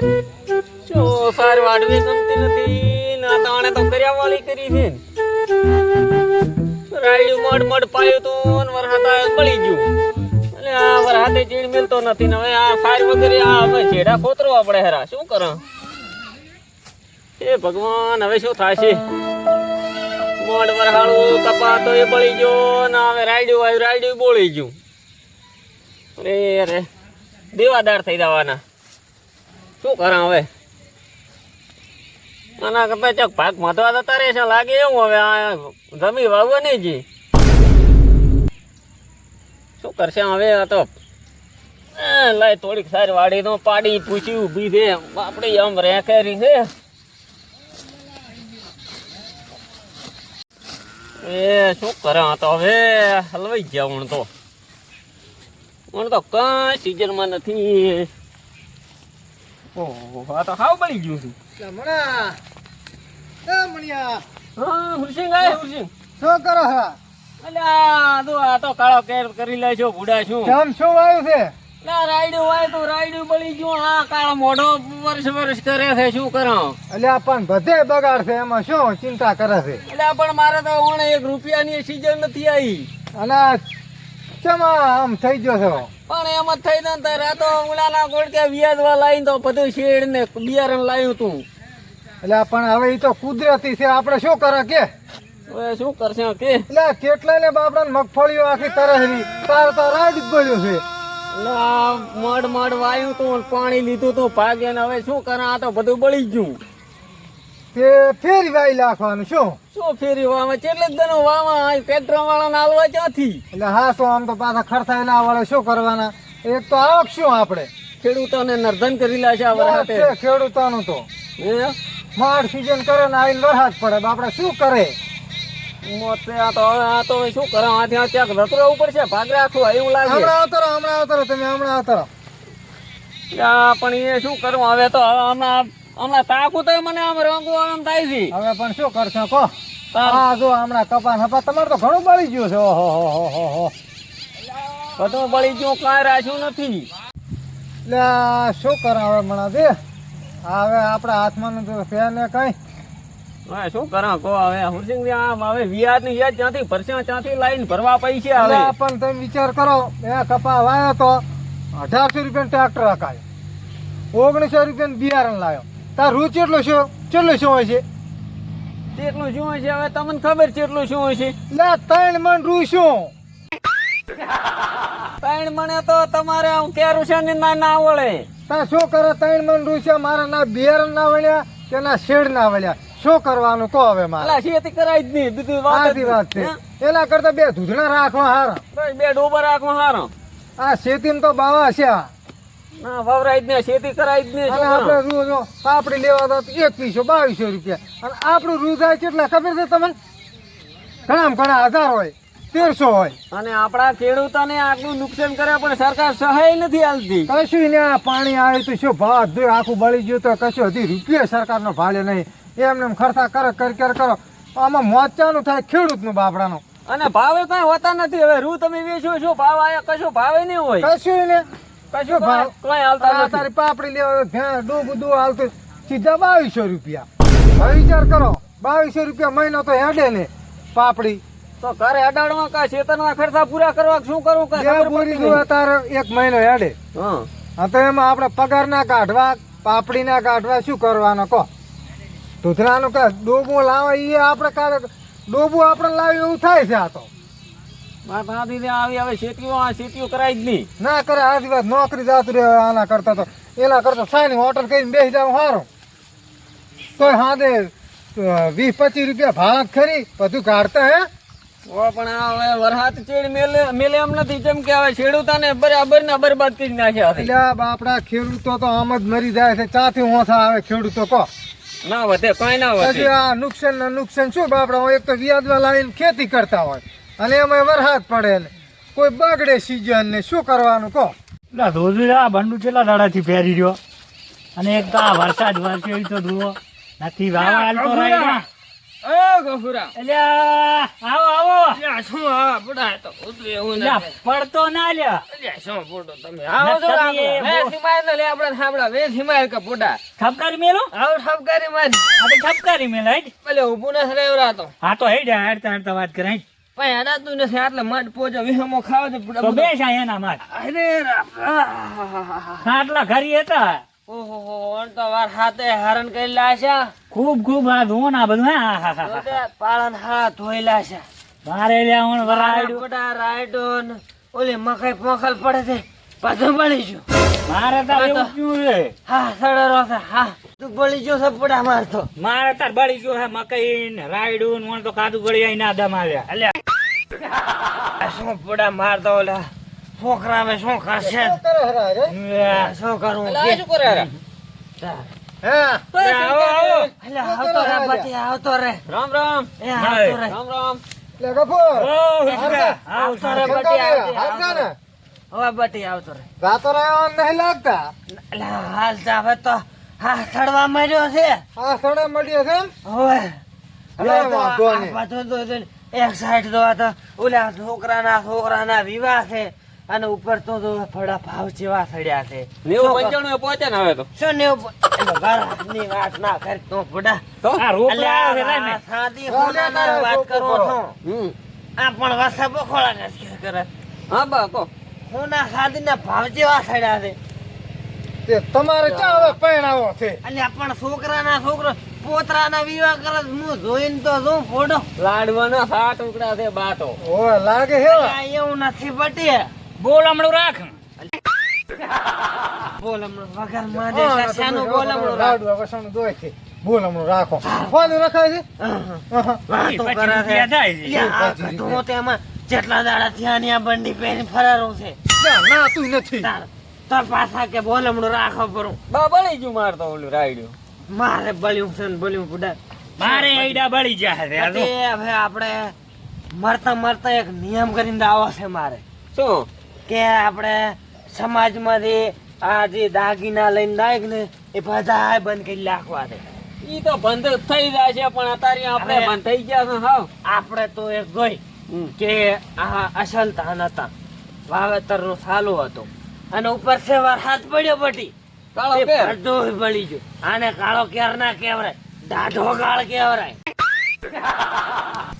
જો સાર વાડવી ગમતી નથી ના તાણે તો કર્યા વાળી કરી છે રાયડું મડ મડ પાયું તો વરહાતા બળી ગયું એટલે આ વરહાતે ચીડ મિલતો નથી ને હવે આ સાર વગેરે આ હવે છેડા ખોતરો આપણે હેરા શું કરા એ ભગવાન હવે શું થશે મોડ વરહાળું કપા તો એ બળી ગયો ને હવે રાયડું આવ્યું રાયડું બોળી ગયું અરે અરે દેવાદાર થઈ જવાના શું કરા હવે આના કરતા ચક ભાગ મધવા જતા રહેશે લાગે એવું હવે આ જમી વાવવા નહીં જી શું કરશે હવે આ તો લાય થોડીક સારી વાડી તો પાડી પૂછી ઊભી છે આપણે આમ રેખેરી છે એ શું કરે તો હવે હલવાઈ ગયા હું તો કઈ સિઝનમાં નથી ઓહો આ તો હાવ બળી ગયું છું હા હુરસિંગ આય હુરસિંગ શું કરો હા અલ્યા આ તો કાળો કેર કરી લે છો ભૂડા છું જમ શું આવ્યું છે લા રાયડું વાય તો રાયડું બળી ગયું હા કાળો મોઢો વર્ષ કરે છે શું કરો એટલે પણ બધે બગાડ છે એમાં શું ચિંતા કરે છે એટલે પણ મારે તો ઓણે 1 રૂપિયાની સીઝન નથી આવી અને ચમા આમ થઈ ગયો છે પણ એમ જ થઈ જાય ને રાતો ઉલાના ગોળકે વ્યાજવા લાવીને તો બધું શેડ ને બિયારણ લાવ્યું તું એટલે પણ હવે એ તો કુદરતી છે આપણે શું કરે કે હવે શું કરશે કે એટલે કેટલા ને બાપડા મગફળીઓ આખી તરહરી તાર તો રાડ જ બોલ્યો છે મડ વાયું તું પાણી લીધું તું ભાગે ને હવે શું કરે આ તો બધું બળી ગયું તે ફેરી વાઈ નાખવાનું શું ફેરી વાવા કેટલે જ દનો વાવા પેટ્રોલ વાળા ના હાલવા ક્યાંથી એટલે હા શું આમ તો પાછા ખર્ચાય ના વળે શું કરવાના એક તો આવક શું આપણે ખેડૂતોને નર્ધન કરી લે છે આ વરસાદે ખેડૂતોનું તો હે માડ સિઝન કરે ને આઈને વરસાદ પડે આપણે શું કરે મોતે આ તો શું કરે આ ત્યાં ક્યાંક રતરો ઉપર છે ભાગ રાખવું એવું લાગે હમણાં આવતરો તમે હમણાં આવતરો પણ એ શું કરવું હવે તો હમણાં તાકું તો મને આમ રંગું આમ થાય છે હવે પણ શું કરશો કહો હા જો હમણાં કપાસ હપા તમારે તો ઘણું બળી ગયું છે ઓહો બધું બળી ગયું કાંઈ રાખ્યું નથી એટલે શું કરે હવે હમણાં દે હવે આપણા હાથમાં તો છે ને કઈ હવે શું કરા કહો હવે હુરસિંગ હવે વ્યાજ ની યાદ ત્યાંથી ભરશે ત્યાંથી લાઈન ભરવા પૈસા હવે પણ તમે વિચાર કરો એ કપા વાયો તો 1800 રૂપિયા ટ્રેક્ટર હકાયો 1900 રૂપિયા બિયારણ લાવ્યો તાર રૂ કેટલો શું હોય છે કેટલું શું હોય છે હવે તમને ખબર કેટલું શું હોય છે લે 3 મણ રૂ શું 3 મણે તો તમારે કેરુશન ના વળે તા શું કરે 3 મણ રૂ છે મારા ના બિયારણ ના વળ્યા કે ના શેડ ના વળ્યા શું કરવાનું કહો હવે મારે ખેતી કરાય જ નહીં બીજું વાત છે એના કરતા 2 ધૂધણા રાખવા હારા 2 ડોબર રાખવા હારા આ શેતી તો બાવા છે ના વવરાય જ ને ખેતી કરાય જ નહીં આપણે રૂ પાપડી લેવા તો 2100-2200 રૂપિયા અને આપણું રૂ જાય કેટલા ખબર છે તમને ઘણા 1000 હોય 1300 હોય અને આપણા ખેડૂતોને આટલું નુકસાન કરે પણ સરકાર સહાય નથી આલતી કશું ને આ પાણી આવે તો શું ભાવ આખું બળી ગયું તો કશું હજી રૂપિયા સરકારનો ભાડે નહીં એમને ખર્ચા કરો આમાં મોચાનું થાય ખેડૂતનું બાપડાનું અને ભાવે કઈ હોતા નથી હવે રૂ તમે વેચો શું ભાવ આયા કશું ભાવે નહીં હોય કશું ને કશું ભાવ કઈ હાલતા નથી તારી પાપડી લેવા ડૂબ હાલતું સીધા 2200 રૂપિયા હવે વિચાર કરો 2200 રૂપિયા મહિનો તો હેડે ને પાપડી તો ઘરે અડાડવા કા ખેતરના ખર્ચા પૂરા કરવા શું કરવું કઈ તારે 1 મહિનો હેડે હા તો એમાં આપણે પગાર ના કાઢવા પાપડી ના કાઢવા શું કરવાનો કહો ધૂધરાનું કે ડોબું લાવે એ આપણે ડોબું આપણે લાવ્યું એવું થાય છે આ તો આવી હવે શેતીઓ કરાય જ નહીં ના કરે આજી વાત નોકરી જાતું રહે આના કરતા તો એના કરતા સાની હોટલ કરીને બેસી જાવ સારું તો હાદે 20-25 રૂપિયા ભાડા ખરી બધું કાઢતા હે પણ હવે વરસાદ ચેડ મેલે એમ નથી જેમ કે હવે ખેડૂતોને બરાબર ને બરબાદ કરી નાખ્યા એટલે આપડા ખેડૂતો તો આમ જ મરી જાય છે ચાથી હોથા આવે ખેડૂતો કહો ના વધે કઈ ના વધે આ નુકસાન શું બાપડા એક તો વ્યાજમાં લાવીને ખેતી કરતા હોય અને એમાં વરસાદ પડે ને કોઈ બગડે સીઝન ને શું કરવાનું કહો ધોધુરા બંડુ છેલ્લા દાડાથી ફેરી રહ્યો અને એક તો આ વરસાદ વરસ્યો તો જુઓ નથી વાવા હાલતો અલ્યા આવો આવો શું હા બુડા તો ઉતરે એવું અલ્યા, પડતો ના લ્યા શું ફોટો તમે આવો તો ઠપકારી મેલો ઠપકારી મેલ હેડ હા તો હેડ હેડતા હેડતા વાત કરે હેડ. તો બેસ આ એના માર આટલા ઘરી હતા ખૂબ ખૂબ આ ધો ના બધું હા હા હા મારે લ્યા હું વરાડ્યું ઓલી મકાઈ પોખલ પડે છે પાછું બળી ગયું મારે તાર એવું ક્યું છે હા સડરો છે હા તું બળી ગયો સપડા મારતો મારે તાર બળી ગયો હે મકઈ ને રાયડું ને મને તો કાદુ ગળી આઈ ના દમ આવ્યા શું પડા મારતો ઓલા છોકરા મેં શું કરશે શું કરે હરા રે? શું કરું શું કરે હરા? હે આવતો રે બટી આવતો રે રામ રામ એ આવતો રે રામ રામ લે ગફુર ઓ હુસકા આવતો રે શું બટી કરે? આવતી, હાલકા ને? હવે બટી આવતો રે રાતો રહ્યો એમ નહીં લાગતા અલા, હાલ જાવે તો હા સડવા માંડ્યો છે આ સડે મળ્યો છે એમ હવે લે વાંધો આ નહીં. બધું તો એક સાઈડ તો આ તો ઓલા છોકરાના વિવાહ છે અને ઉપર તો ફળા ભાવ જેવા સડ્યા છે 95 પહોંચે ને હવે તો શું ને ની વાત ના કર તો ફડા આ રોકડા આવે છે અલ્યા, ને સાદી હોનાના વાત કરો છો હમ આ પણ વસા બખોળા ને કરે હા બા કો હોના સાદીના ભાવ જેવા સડ્યા છે તે તમારે ચા હવે પહેણાવો છે અલ્યા પણ છોકરાના છોકરો પોતરાના વિવાહ કરે છે. હું જોઈને તો જોઉં ફોટો લાડવાના 7 ટુકડા છે બાટો ઓય લાગે હેવા અલ્યા, એવું નથી બટી બોલ હમણું રાખ બોલ હમણાં વગર માંડે શાનું બોલ હમણાં રાખ. લાડવા વસાણું દોય છે બોલ હમણાં રાખો ફોન રખાય છે વાતો કરે છે. રૂપિયા થાય છે. અલ્યા, આ બધું તેમાં જેટલા દાડા થયા ને આ બંડી પહેરી ફરારું છે ત્યાં ના તું નથી તાર પાછા કે બોલ હમણાં રાખો પરું બા બળી ગયું મારતો ઓલું રાયડ્યું મારે બળ્યું છે ને બળ્યું બુડા મારે આઈડા બળી જાય છે આ તો. હવે આપણે મરતા મરતા એક નિયમ કરીને દાવો છે મારે શું કે આપણે સમાજમાંથી આ જે દાગીના લઈને દાય ને એ બધા બંધ કરી નાખવા દે ઈ તો બંધ થઈ જાય છે પણ અત્યારે આપણે હવે- બંધ થઈ ગયા છે હાવ આપણે તો એક જોઈ કે આ અસલ ધાન હતા વાવેતર નું સાલું હતું અને ઉપર છે વરસાદ પડ્યો બટી કાળો એ કેર બધું બળી ગયું આને કાળો કેર ના કહેવાય દાઢો ગાળ કહેવાય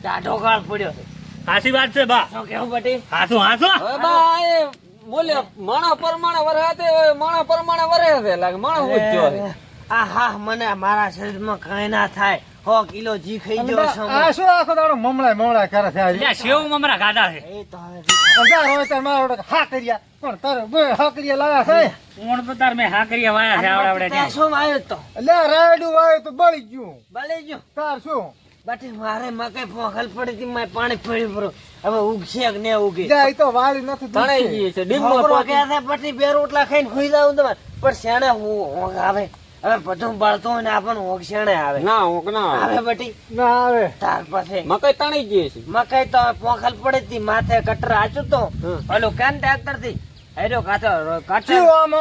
દાઢો ગાળ પડ્યો છે સાચી વાત છે બા શું કેવું બટી હાથું હાથું હવે બા એ બોલે માણા પ્રમાણે વરહાતે માણા પ્રમાણે વરે છે લાગે માણા ઉચ્યો છે આ હા મને મારા શરીરમાં કઈ ના થાય 100 કિલો જી ખાઈ ગયો છું આ શું આખો દાડો મમળાય કરે છે આજે લ્યા સેવ મમરા ખાધા છે એ તો હવે અંધાર હોય ત્યારે મારો હા કર્યા પણ તારે બે હા કર્યા લાયા છે કોણ તો તાર મેં હાકરિયા વાયા છે આવડાવડે ત્યાં શું આવ્યો તો એટલે રાયડું વાય તો બળી ગયું બળી ગયો તાર શું બાટી મારે મકાઈ પોખલ પડી હતી મેં પાણી પડ્યું પરો હવે ઉગશે કે ને ઉગે જાય તો વાળી નથી તણાઈ દૂધથી. ગઈ છે ડીમમાં છોકરો પોકી. કહે છે પછી બે રોટલા ખાઈને ખુઈ જાવ તમારે પણ શેણે ઊંઘ આવે હવે બધું બળતો હોય ને આપણને ઊંઘ શેણે આવે ના ઊંઘ ના આવે. આવે બટી ના આવે ત્યાર પછી મકાઈ તણાઈ ગઈ છે મકાઈ તો પોખલ પડી હતી માથે કટર આચું તો હમ. ઓલું કાન ટ્રેક્ટર થી હેરો કાચો કાચો શું આમ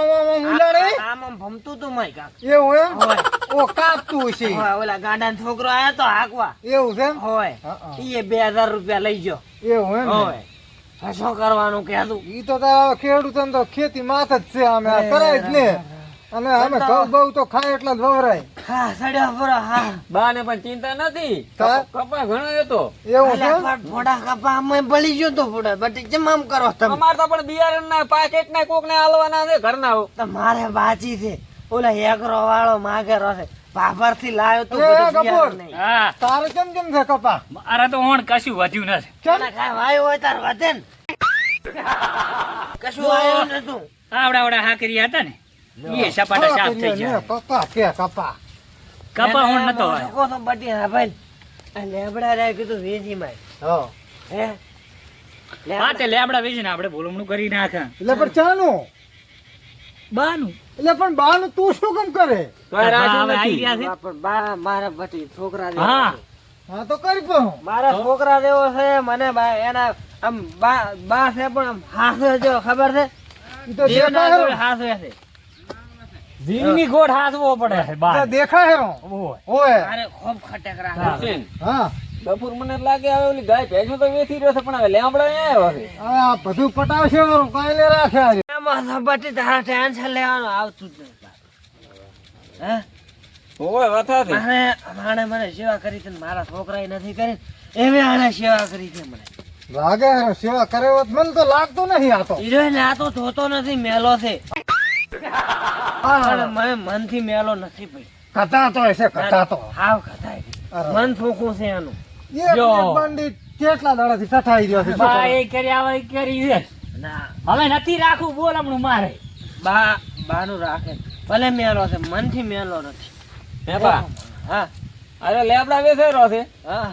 ઉલાડે આમ આમ ભમતું તું મય કાક એવું એમ હોય ઓ કાપતું છે હોય ઓલા ગાડાનો છોકરો આયો તો હાકવા એવું છે એમ હોય હા, ઈ 2000 રૂપિયા લઈ ગયો એવું એમ ને? હોય હવે શું કરવાનું કહેતું ઈ તો તારા ખેડૂતોને તો ખેતી માથ જ છે અમે આ કરાય જ ને અને અમે ઘઉં બહુ તો ખાય એટલા જ વવરાય હા સડ્યો પરો હા બા ને પણ ચિંતા નથી તા? કપા ઘણો હતો એવું છે અલ્યા, પણ ફોડા કપા અમે બળી ગયો તો ફોડા બટી કેમ આમ કરો તમે અમાર તો પણ બિયારણ ના પાકેટ ના કોક ને હાલવાના છે ઘરના તો મારે બાજી છે ઓલા એકરો વાળો માગેરો છે ભાભર થી લાયો તો અરે, બધું કપૂર. બિયારણ નહીં હા તારે કેમ કેમ છે કપા મારે તો ઓણ કશું વધ્યું નથી કેમ તને કાંઈ વાયું હોય તાર વધે ને કશું વાયું નતું આવડાવડા હાકરિયા હતા ને એ સપાટા સાફ થઈ ગયા કપા કે કપા કપા ઓણ નતો એને વાયો. શકો તો બટી હા ભાઈ આ લેબડા રે કીધું વેચી માં હા હે હા તે લેબડા વેચીને આપણે ભોલમણું કરી નાખે એટલે પણ ચાનું બાનું એટલે પણ બાનું તું શું કેમ કરે તોય રાખ્યું હવે આઈ નથી. ગયા છે. પણ બા મારા બટી છોકરા જેવો હા છે. હા તો કરી પણ મારા છોકરા જેવો છે મને એના આમ બા છે પણ આમ હાથે જો ખબર છે ઈ તો દેવના દેખાય જોડે હાથે છે જીવની ગોળ હાથવો પડે છે તો બાર દેખાય રો ઓય ઓય અરે ખૂબ ખટકરા હુસેન, હા બપોર મને લાગે હવે ઓલી ગાય ભેંસો તો વેચી રહ્યો છે પણ હવે લેમડા અહીંયા આવ્યો છે. આ બધું પટાવશે વરું કાંઈ ને રાખ્યા છે. એમાં સપાટી તારા ટેન્શન લેવાનું આવતું જ નથી હે ઓય વથાથી. માણે મને સેવા કરી છે ને મારા છોકરાએ નથી કરી એવી આને સેવા કરી છે મને લાગે છે સેવા કરે હોત મને તો લાગતું નહીં આ તો હીરો ને આ તો ધોતો નથી મેલો છે પણ મને મનથી મેલો નથી ભાઈ કથા તો હશે કથા તો હાવ કથાય અરે. મન ફૂકું છે એનું એક જો. એક બંડી કેટલા દાડાથી ટઠાઈ રહ્યો છે શું બા કરે? એ કરી આવે એ કરી છે ના હવે નથી રાખવું બોલ હમણું મારે બાનું રાખે ભલે મેલો છે મનથી મેલો નથી હે બા, હા અરે લેમડા વેચાઈ રહ્યો છે હા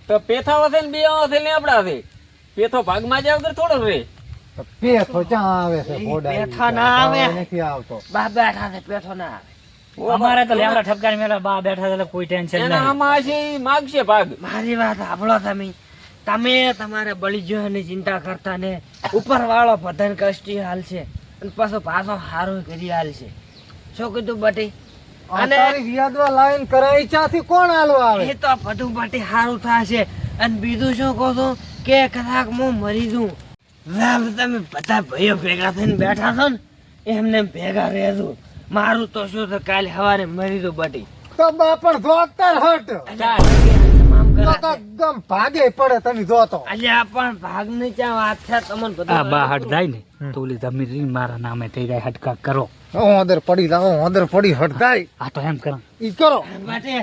તો પેથા વસે ને બિયા વસે લેમડા છે. પેથો ભાગમાં જાય વગર થોડો રે. તો પેથો ક્યાં આવે છે ઈ ભોડા પેથા ના આવે. નથી આવતો બા બેઠા છે પેઠો ના આવે અમારે તો લેવડા ઠપકારી મેલા બા બેઠા છે એટલે કોઈ ટેન્શન એના નહીં આમાં હશે ઈ માગશે ભાગ. મારી વાત સાંભળો તમે તમારે બળી જવાની ચિંતા કરતા ને ઉપર વાળો બધાને કષ્ટી હાલશે અને પાછો પાછો હારો કરી હાલશે શું કીધું બટી આ અને તારી વિયાદવા લાઈન કરાઈ ચાથી કોણ હાલવા આવે એ તો બધું બટી હારું થશે અને બીજું શું કહો છો કે કદાચ હું મરી જઉં રામ તમે બધા ભાઈઓ ભેગા થઈને બેઠા છો ને એમને એમ ભેગા રહેજો મારું તો શું છે કાલે સવારે મરી જઉં બટી તો બા પણ જોતર હટ તમામ તો કરાશે. કાંઈક ગમ ભાગે પડે તમે જોતો અલ્યા પણ ભાગની ચા વાત છે તમને બધું આ બા હટ જાય ને તો ઓલી જમીન મારા નામે થઈ જાય હટકા કરો હું અંદર પડી લાવો હું અંદર પડી હટ થાય આ તો એમ કરો ઈ કરો માટે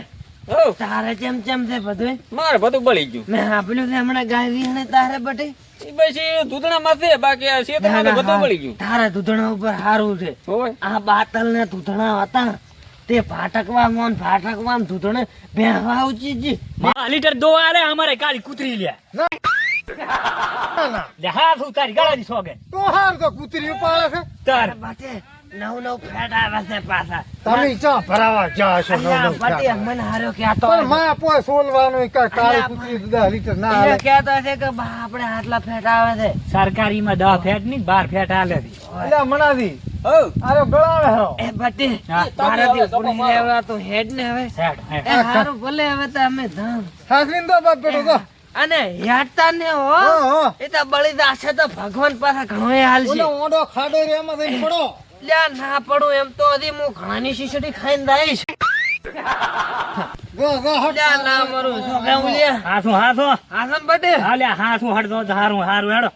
હો, તારે જેમ જેમ છે બધું મારે બધું બળી ગયું. મેં સાંભળ્યું છે હમણાં ગાય વિહણે તારે બટે ઈ પછી દૂધણામાં છે બાકી આ શેતળમાં તો બધું બળી ગયું. તારા દૂધણા ઉપર હારું છે હોય આ બાતલ ને દૂધણા હતા તે ફાટકવામાં ને ફાટકવામાં દૂધણે બેહવા ઉચી જી માં લીટર દો આરે અમારે કાળી કૂતરી લે ના ના લે હા શું તારી ગાળાની સોગે તો હાર તો કૂતરી પાડે છે તાર બાટે નવ ફેટ આવે છે પાછા તમે ચા ભરાવા જા છો અલ્યા, નવ બાટે મને હાર્યો કહેતો પણ માં પોય સોલવાનું ઈ કાંઈ કાળી કૂતરી 10 લીટર ના એને હાલે કહેતો છે કે બા આપણે આટલા ફેટ આવે છે સરકારીમાં 10 ફેટ ની 12 ફેટ હાલે છે અલ્યા મણાજી હો, અરે ગળાવે હો એ બટે હા. મારાથી તમે પુણી મારો. લેવડા તું હેડ ને હવે હેડ, હેડ. એ હારું ભલે હવે તો અમે ધામ હાસવીન દો બાપ બેટો તો અને હેડતા ને હો હા. એ તો બળીદાસ છે તો ભગવાન પાસે ઘણો હાલ છે ઓલો ઓંડો ખાડો રે એમાં થઈને પડો લ્યા ના પડું એમ તો હજી હું ઘણાની શીશડી ખાઈને દઈશ જો જો હટ લ્યા ના મરું શું કેવું લ્યા હા શું આસન બટે હા લે હા શું હટ દો હારું હારું હેડો